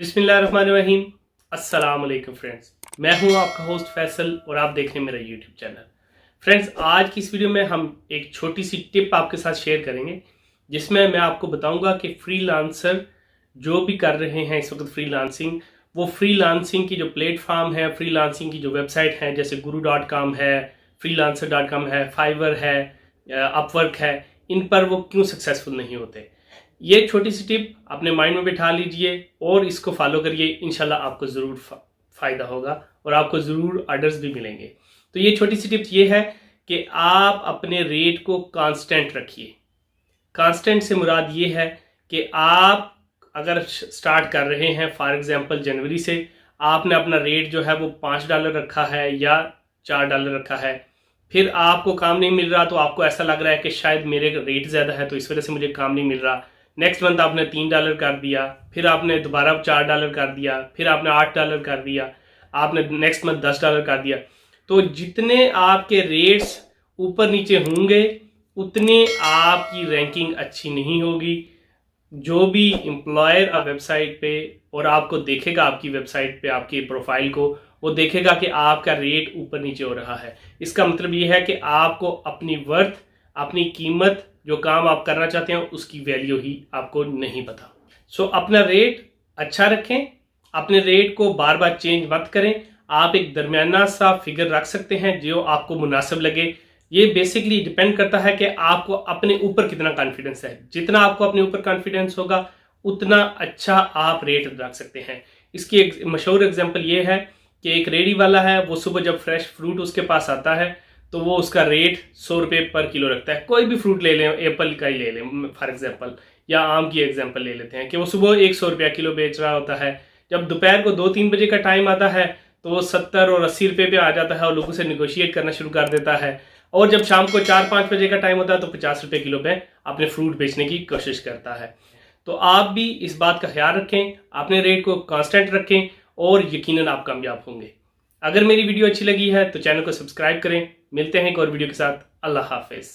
बिस्मिल्लाहिर्रहमानिर्रहीम। अस्सलाम वालेकुम फ्रेंड्स, मैं हूं आपका होस्ट फैसल और आप देख रहे हैं मेरा यूट्यूब चैनल। फ्रेंड्स, आज की इस वीडियो में हम एक छोटी सी टिप आपके साथ शेयर करेंगे जिसमें मैं आपको बताऊंगा कि फ्रीलांसर जो भी कर रहे हैं इस वक्त फ्रीलांसिंग, वो फ्रीलांसिंग की जो प्लेटफॉर्म है, फ्रीलांसिंग की जो वेबसाइट है जैसे guru.com है, freelancer.com है, फाइवर है, अपवर्क है, इन पर वो क्यों सक्सेसफुल नहीं होते। ये छोटी सी टिप अपने माइंड में बिठा लीजिए और इसको फॉलो करिए। इंशाल्लाह आपको ज़रूर फ़ायदा होगा और आपको ज़रूर ऑर्डर्स भी मिलेंगे। तो ये छोटी सी टिप्स ये है कि आप अपने रेट को कांस्टेंट रखिए। कांस्टेंट से मुराद ये है कि आप अगर स्टार्ट कर रहे हैं फॉर एग्जांपल जनवरी से, आपने अपना रेट जो है वो $5 रखा है या $4 रखा है, फिर आपको काम नहीं मिल रहा तो आपको ऐसा लग रहा है कि शायद मेरे रेट ज़्यादा है तो इस वजह से मुझे काम नहीं मिल रहा। नेक्स्ट मंथ आपने $3 कर दिया, फिर आपने दोबारा $4 कर दिया, फिर आपने $8 कर दिया, आपने नेक्स्ट मंथ $10 कर दिया। तो जितने आपके रेट्स ऊपर नीचे होंगे उतने आपकी रैंकिंग अच्छी नहीं होगी। जो भी एम्प्लॉयर वेबसाइट पे और आपको देखेगा, आपकी वेबसाइट पे आपकी प्रोफाइल को वो देखेगा कि आपका रेट ऊपर नीचे हो रहा है, इसका मतलब ये है कि आपको अपनी वर्थ, अपनी कीमत, जो काम आप करना चाहते हैं उसकी वैल्यू ही आपको नहीं पता। सो अपना रेट अच्छा रखें, अपने रेट को बार बार चेंज मत करें। आप एक दरमियाना सा फिगर रख सकते हैं जो आपको मुनासिब लगे। ये बेसिकली डिपेंड करता है कि आपको अपने ऊपर कितना कॉन्फिडेंस है। जितना आपको अपने ऊपर कॉन्फिडेंस होगा उतना अच्छा आप रेट रख सकते हैं। इसकी एक मशहूर एग्जांपल ये है कि एक रेडी वाला है, वो सुबह जब फ्रेश फ्रूट उसके पास आता है तो वो उसका रेट 100 रुपये पर किलो रखता है। कोई भी फ्रूट ले लें, एप्पल का ही ले लें फॉर एग्जांपल, या आम की एग्जांपल ले लेते हैं कि वो सुबह 100 रुपया किलो बेच रहा होता है। जब दोपहर को 2-3 बजे का टाइम आता है तो वो 70 और 80 रुपये पे आ जाता है और लोगों से निगोशिएट करना शुरू कर देता है। और जब शाम को 4-5 बजे का टाइम होता है तो 50 रुपये किलो पे अपने फ्रूट बेचने की कोशिश करता है। तो आप भी इस बात का ख्याल रखें, अपने रेट को कांस्टेंट रखें और यकीनन आप कामयाब होंगे। अगर मेरी वीडियो अच्छी लगी है तो चैनल को सब्सक्राइब करें। मिलते हैं एक और वीडियो के साथ। अल्लाह हाफिज़।